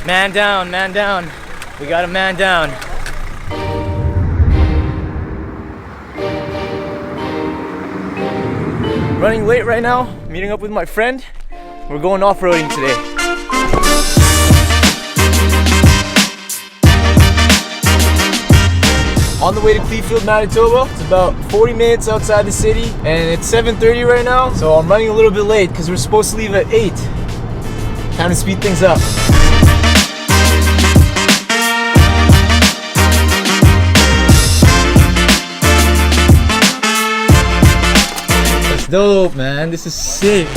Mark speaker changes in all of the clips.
Speaker 1: Man down, man down. We got a man down. Running late right now, meeting up with my friend. We're going off-roading today. On the way to Cleveland, Manitoba. It's about 40 minutes outside the city and it's 7:30 right now. So I'm running a little bit late because we're supposed to leave at 8. Time to speed things up. That's dope, man. This is sick.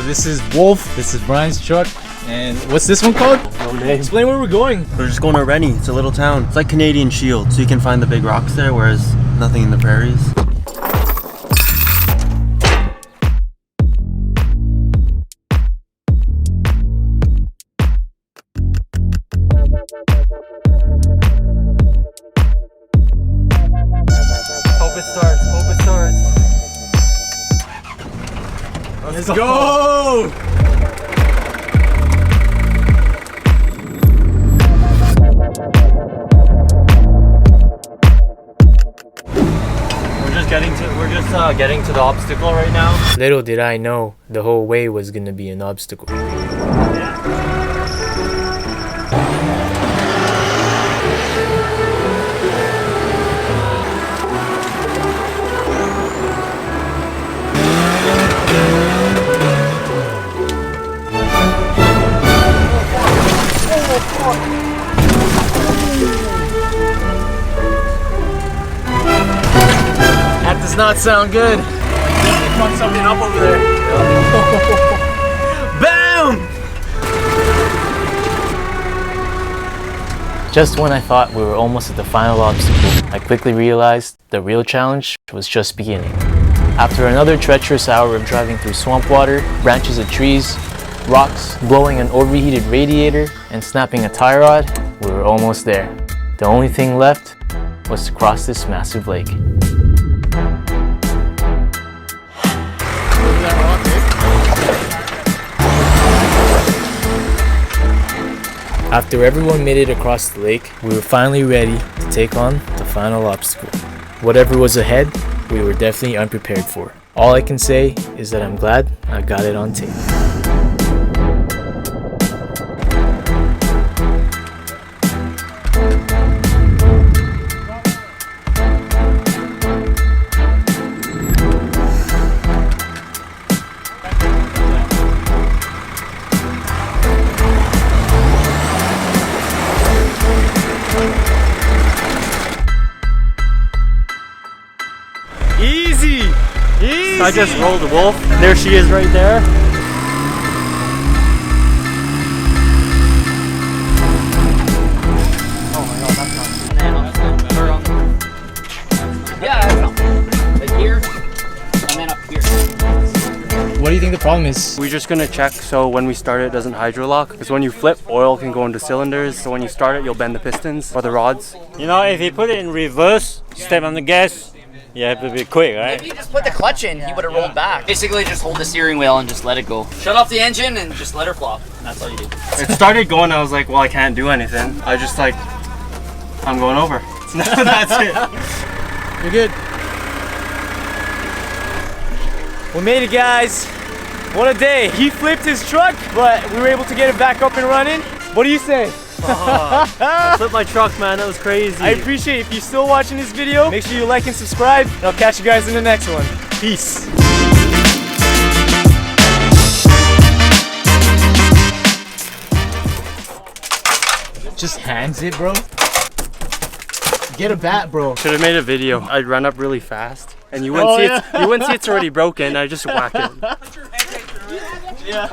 Speaker 1: This is Wolf, this is Brian's truck, and what's this one called?
Speaker 2: No name.
Speaker 1: Explain where we're going.
Speaker 2: We're just going to Rennie. It's a little town. It's like Canadian Shield, so you can find the big rocks there, whereas nothing in the prairies.
Speaker 1: Hope it starts, hope it starts. Let's go!
Speaker 2: We're just getting to the obstacle right now.
Speaker 1: Little did I know the whole way was gonna be an obstacle. That does not sound good. Fuck something up over there. Bam! Just when I thought we were almost at the final obstacle, I quickly realized the real challenge was just beginning. After another treacherous hour of driving through swamp water, branches of trees, rocks, blowing an overheated radiator, and snapping a tie rod, we were almost there. The only thing left was to cross this massive lake. After everyone made it across the lake, we were finally ready to take on the final obstacle. Whatever was ahead, we were definitely unprepared for. All I can say is that I'm glad I got it on tape. Easy! Easy!
Speaker 2: I just rolled a Wolf. There she is right there.
Speaker 3: Oh my god, that's not yeah, that's not like here and then up here.
Speaker 1: What do you think the problem is?
Speaker 2: We're just gonna check so when we start it doesn't hydrolock, because when you flip, oil can go into cylinders, so when you start it you'll bend the pistons or the rods.
Speaker 4: You know, if you put it in reverse, step on the gas, you have to be quick, right?
Speaker 3: If you just put the clutch in, he would have rolled back. Basically, just hold the steering wheel and just let it go. Shut off the engine and just let her flop. That's all you do.
Speaker 2: It started going, I was like, well, I can't do anything. I just like, I'm going over. That's it.
Speaker 1: You're good. We made it, guys. What a day. He flipped his truck, but we were able to get it back up and running. What do you say?
Speaker 2: I flipped my truck, man. That was crazy.
Speaker 1: I appreciate it. If you're still watching this video, make sure you like and subscribe, and I'll catch you guys in the next one. Peace. Just hands it, bro. Get a bat, bro.
Speaker 2: Should have made a video. I'd run up really fast, and you wouldn't see it. You wouldn't see it's already broken. I just whack it.
Speaker 1: Yeah.